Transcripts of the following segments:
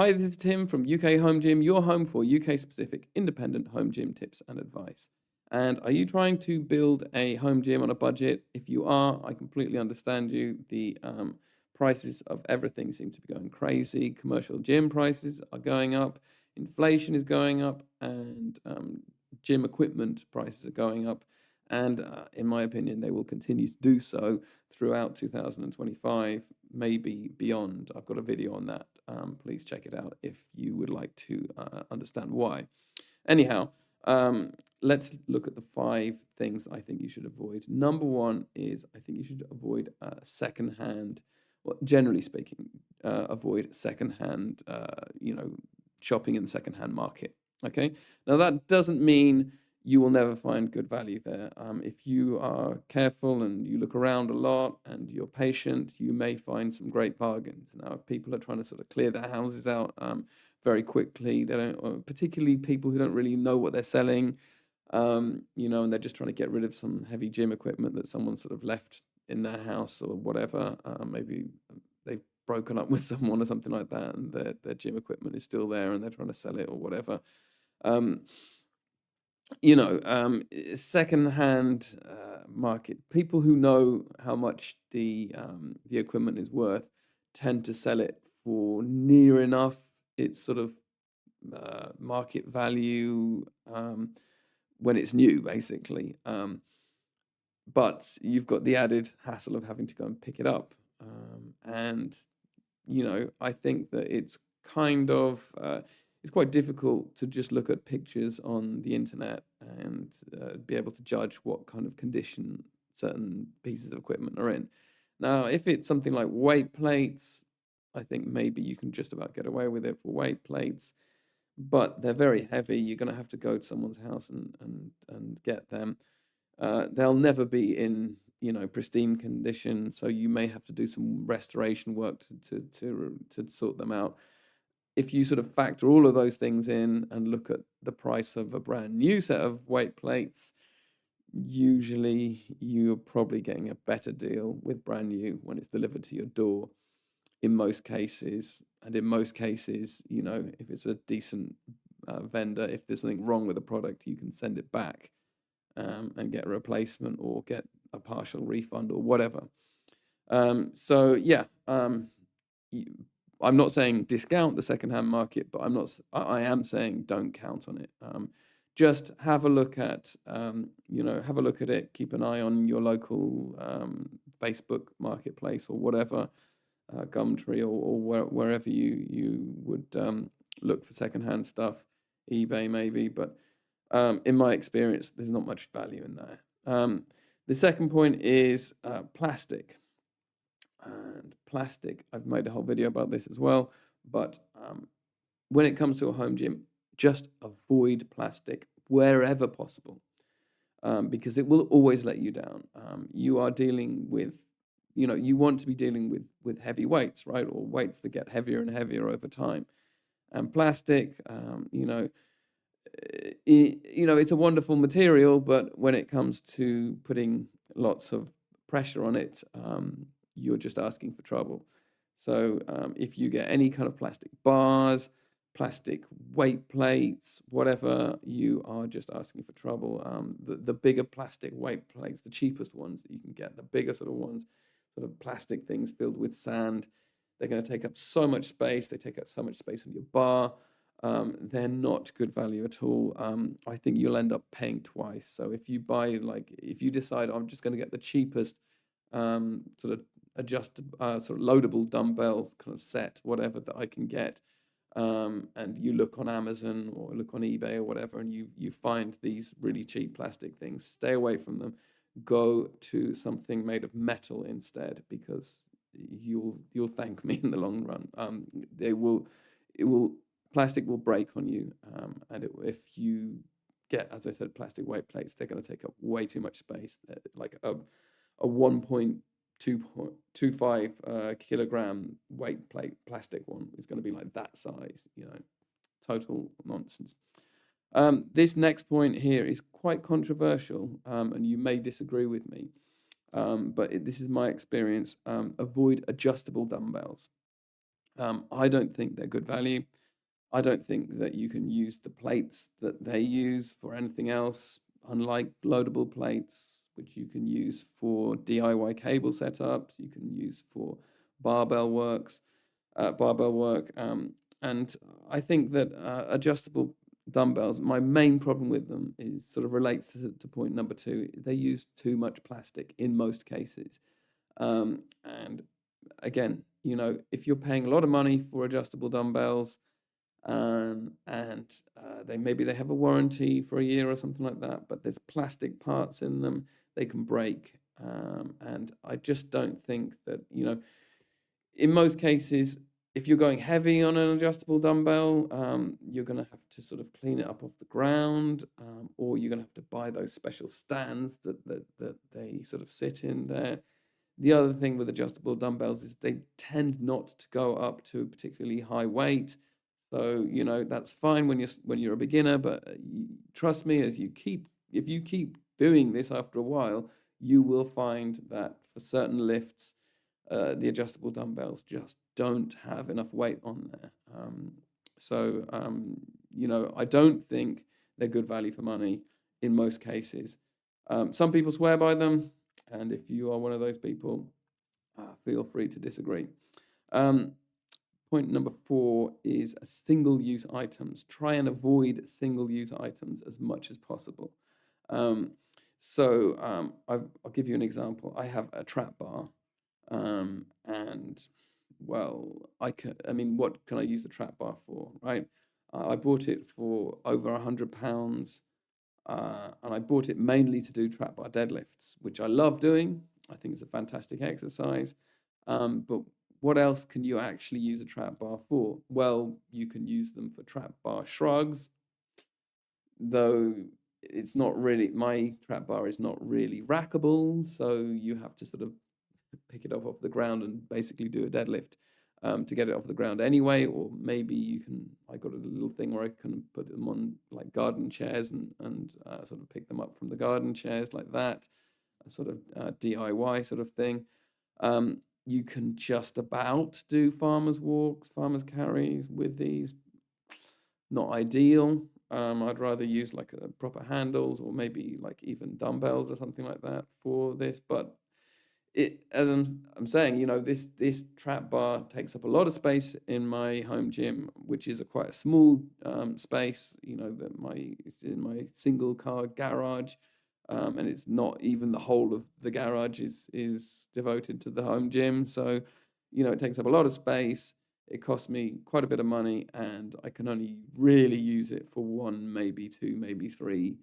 Hi, this is Tim from UK Home Gym, your home for UK specific independent home gym tips and advice. And are you trying to build a home gym on a budget? If you are, I completely understand you. The prices of everything seem to be going crazy. Commercial gym prices are going up, inflation is going up, and gym equipment prices are going up. And in my opinion, they will continue to do so throughout 2025, maybe beyond. I've got a video on that. Please check it out if you would like to understand why. Anyhow, let's look at the 5 things that I think you should avoid. Number one is I think you should avoid secondhand, well, generally speaking, avoid secondhand, shopping in the secondhand market. Okay. Now, that doesn't mean you will never find good value there. If you are careful and you look around a lot and you're patient, you may find some great bargains. Now, if people are trying to sort of clear their houses out very quickly, they don't, particularly people who don't really know what they're selling, and they're just trying to get rid of some heavy gym equipment that someone sort of left in their house or whatever. Maybe they've broken up with someone or something like that, and their gym equipment is still there, and they're trying to sell it or whatever. Um, Secondhand market, people who know how much the equipment is worth tend to sell it for near enough its sort of market value when it's new, basically. But you've got the added hassle of having to go and pick it up. I think that it's quite difficult to just look at pictures on the internet and be able to judge what kind of condition certain pieces of equipment are in. Now, if it's something like weight plates, I think maybe you can just about get away with it for weight plates, but they're very heavy. You're going to have to go to someone's house and get them. They'll never be in pristine condition, so you may have to do some restoration work to sort them out. If you sort of factor all of those things in and look at the price of a brand new set of weight plates, usually you're probably getting a better deal with brand new when it's delivered to your door in most cases. And in most cases, if it's a decent vendor, if there's something wrong with the product, you can send it back and get a replacement or get a partial refund or whatever. So yeah, I'm not saying discount the secondhand market, but I am saying don't count on it. Just have a look at, have a look at it. Keep an eye on your local Facebook marketplace or whatever, Gumtree or wherever you would look for secondhand stuff, eBay maybe. But in my experience, there's not much value in that. The second point is plastic. And plastic, I've made a whole video about this as well. But when it comes to a home gym, just avoid plastic wherever possible, because it will always let you down. You are dealing with, you want to be dealing with heavy weights, right? Or weights that get heavier and heavier over time. And plastic, it's a wonderful material, but when it comes to putting lots of pressure on it, you're just asking for trouble. So if you get any kind of plastic bars, plastic weight plates, whatever, you are just asking for trouble. The bigger plastic weight plates, the cheapest ones that you can get, the bigger sort of ones, sort of plastic things filled with sand, they're going to take up so much space. They take up so much space on your bar. They're not good value at all. I think you'll end up paying twice. So if you if you decide I'm just going to get the cheapest sort of sort of loadable dumbbell kind of set, whatever that I can get, and you look on Amazon or look on eBay or whatever, and you find these really cheap plastic things, stay away from them. Go to something made of metal instead, because you'll thank me in the long run. It will plastic will break on you, and if you get, as I said, plastic weight plates, they're going to take up way too much space. Like a 1.225 kilogram weight plate plastic one is going to be like that size. Total nonsense. This next point here is quite controversial, and you may disagree with me, but this is my experience. Avoid adjustable dumbbells. I don't think they're good value. I don't think that you can use the plates that they use for anything else, unlike loadable plates, which you can use for DIY cable setups, you can use for barbell works, barbell work. And I think that adjustable dumbbells, my main problem with them is sort of relates to point number two. They use too much plastic in most cases. And again, if you're paying a lot of money for adjustable dumbbells, and they have a warranty for a year or something like that, but there's plastic parts in them, they can break, and I just don't think that, in most cases, if you're going heavy on an adjustable dumbbell, you're going to have to sort of clean it up off the ground, or you're going to have to buy those special stands that they sort of sit in there. The other thing with adjustable dumbbells is they tend not to go up to a particularly high weight. So, that's fine when you're a beginner, but trust me, if you keep doing this after a while, you will find that for certain lifts, the adjustable dumbbells just don't have enough weight on there. I don't think they're good value for money in most cases. Some people swear by them, and if you are one of those people, feel free to disagree. Point number 4 is single-use items. Try and avoid single-use items as much as possible. I'll give you an example. I have a trap bar, and well, what can I use the trap bar for, right? I bought it for over £100, and I bought it mainly to do trap bar deadlifts, which I love doing. I think it's a fantastic exercise. But what else can you actually use a trap bar for? Well, you can use them for trap bar shrugs, though it's not really, my trap bar is not really rackable, so you have to sort of pick it up off the ground and basically do a deadlift to get it off the ground anyway. Or maybe I got a little thing where I can put them on like garden chairs and sort of pick them up from the garden chairs like that, a sort of DIY sort of thing. You can just about do farmers walks, farmers carries with these. Not ideal. I'd rather use like a proper handles or maybe like even dumbbells or something like that for this. But as I'm saying, this trap bar takes up a lot of space in my home gym, which is quite a small space. It's in my single car garage. And it's not even the whole of the garage is devoted to the home gym. So, it takes up a lot of space. It costs me quite a bit of money, and I can only really use it for one, maybe two, maybe three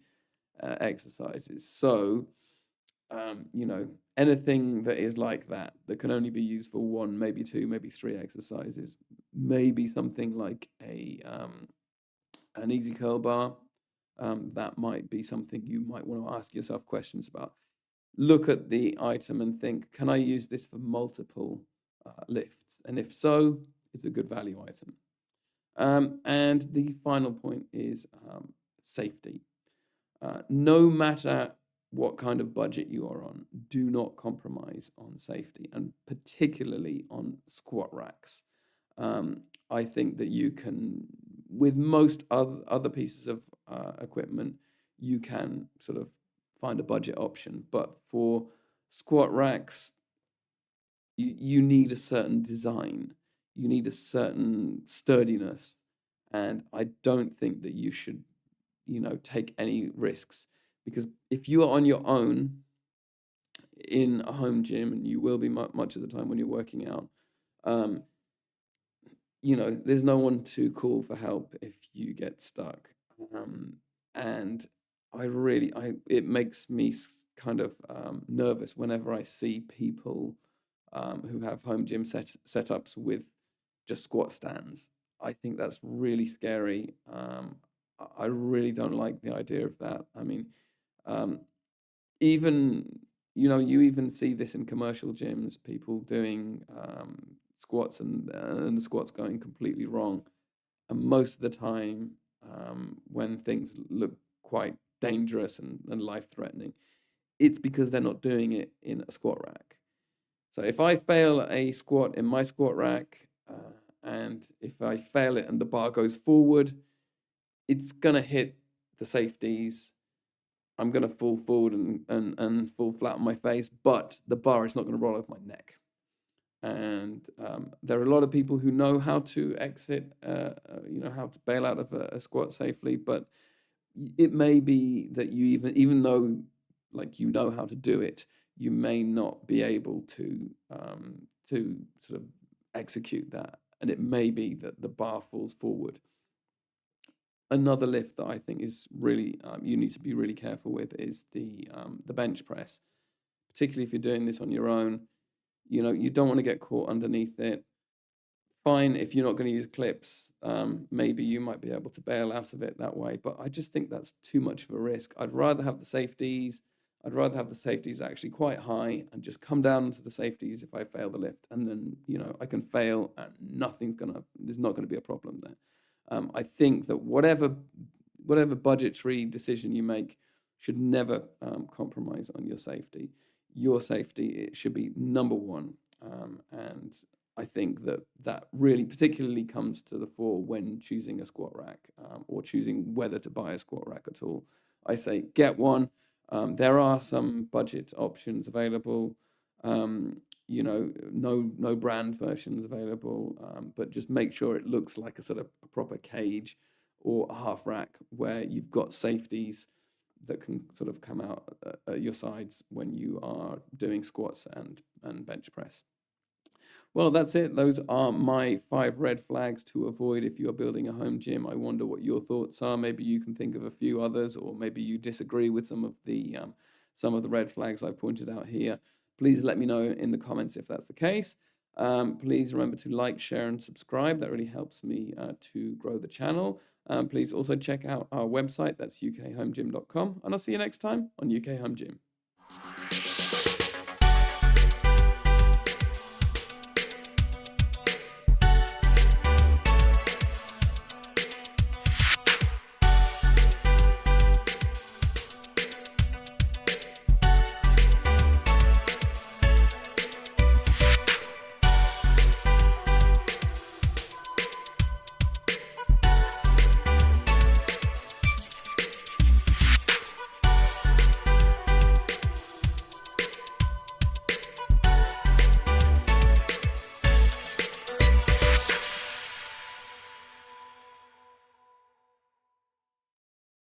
exercises. So, anything that is like that can only be used for one, maybe two, maybe three exercises, maybe something like an easy curl bar. That might be something you might want to ask yourself questions about. Look at the item and think, can I use this for multiple lifts? And if so, it's a good value item. And the final point is safety. No matter what kind of budget you are on, do not compromise on safety, and particularly on squat racks. I think that you can, with most other pieces of equipment, you can sort of find a budget option. But for squat racks, you need a certain design, you need a certain sturdiness, and I don't think that you should, take any risks, because if you are on your own in a home gym, and you will be much of the time when you're working out, there's no one to call for help if you get stuck. And it makes me kind of nervous whenever I see people who have home gym setups with just squat stands. I think that's really scary. I really don't like the idea of that. I mean, even, you even see this in commercial gyms, people doing squats and the squats going completely wrong. And most of the time, when things look quite dangerous and life-threatening, it's because they're not doing it in a squat rack. So if I fail a squat in my squat rack, and if I fail it and the bar goes forward, it's gonna hit the safeties. I'm gonna fall forward and fall flat on my face, but the bar is not gonna roll over my neck. And there are a lot of people who know how to exit, how to bail out of a squat safely, but it may be that you even though like you know how to do it, you may not be able to sort of execute that, and it may be that the bar falls forward. Another lift that I think is really you need to be really careful with is the bench press, particularly if you're doing this on your own. You don't want to get caught underneath it. Fine, if you're not going to use clips, maybe you might be able to bail out of it that way. But I just think that's too much of a risk. I'd rather have the safeties. I'd rather have the safeties actually quite high and just come down to the safeties if I fail the lift, and then I can fail and there's not gonna be a problem there. I think that whatever budgetary decision you make should never compromise on your safety. Your safety, it should be number one, and I think that really particularly comes to the fore when choosing a squat rack, or choosing whether to buy a squat rack at all. I say get one. There are some budget options available. No brand versions available, but just make sure it looks like a sort of a proper cage or a half rack where you've got safeties that can sort of come out at your sides when you are doing squats and bench press. Well, that's it. Those are my 5 red flags to avoid if you are building a home gym. I wonder what your thoughts are. Maybe you can think of a few others, or maybe you disagree with some of the red flags I've pointed out here. Please let me know in the comments if that's the case. Please remember to like, share, and subscribe. That really helps me to grow the channel. Please also check out our website. That's ukhomegym.com. And I'll see you next time on UK Home Gym.